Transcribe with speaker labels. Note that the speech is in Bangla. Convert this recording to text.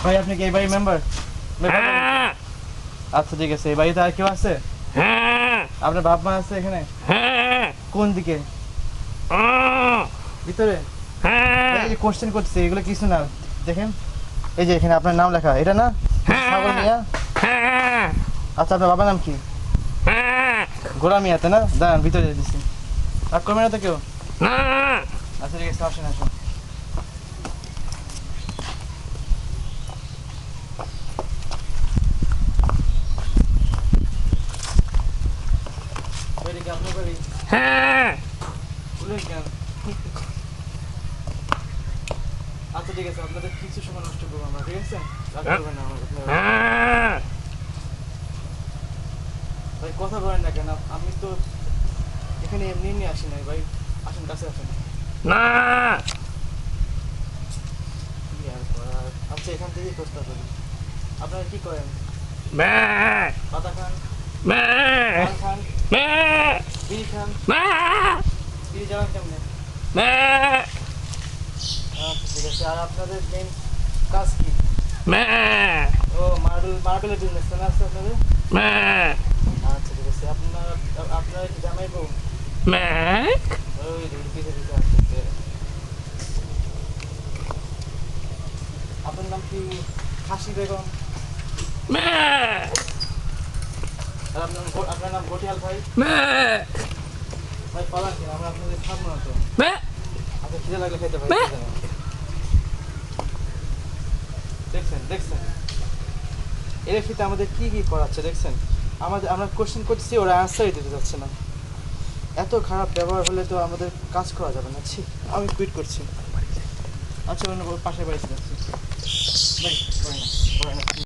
Speaker 1: ভাই আপনি কি এই বাড়ির মেম্বার? আচ্ছা ঠিক আছে, এই বাড়িতে আর কেউ আছে? আপনার বাপ মা আছে এখানে? কোন দিকে? ভিতরে? এই যে কোশ্চেন করছে এগুলো কিছু না, দেখেন এই যে এখানে আপনার নাম লেখা, এটা না সাগর মিয়া? আচ্ছা আপনার বাবার নাম কি? গোলাম মিয়া, তাই না? দাঁড়ান ভিতরে দিচ্ছি, রাগ করবে না তো কেউ? আচ্ছা ঠিক আছে, আসেন আসেন। বাড়ি কি আপনার বাড়ি? বললেন কেন? আচ্ছা ঠিক আছে, আপনাদের কিছু সময় নষ্ট করবো আমরা, ঠিক আছে? রাগ করবেন না ভাই, কথা বলেন না কেন? আমি তো এখানে এমনি এমনি আসি নাই ভাই, আসেন কাছে আসেন। কি আর করার? আচ্ছা এখান থেকেই প্রশ্ন করি, আপনারা কি করেন? পাতা খান, পান খান, বিড়ি খান? বিড়ি জ্বালান কেমনে? আচ্ছা ঠিক আছে, আর আপনাদের মেন কাজ কি? ও মার্বেলের বিজনেস না আছে আপনাদের? আচ্ছা ঠিক আছে, আপনার কি জামাই বউ? ওই পিছে পিছে আসতেছে। আপনার নাম কি? খাসি বেগম? আর আপনার নাম গটিয়াল ভাই? ভাই পালান কিনা, আমরা আপনাদের খাবো না তো। আচ্ছা খিদে লাগলে খেতে পারি, দেখছেন দেখছেন এর সাথে আমাদের কি কি করাচ্ছে দেখছেন? আমরা কোশ্চেন করছি, ওরা আনসারই দিতে যাচ্ছে না। এত খারাপ ব্যবহার হলে তো আমাদের কাজ করা যাবে না। ছি, আমি কুইট করছি। আচ্ছা অন্য পাশের বাড়িতে যাচ্ছি ভাই,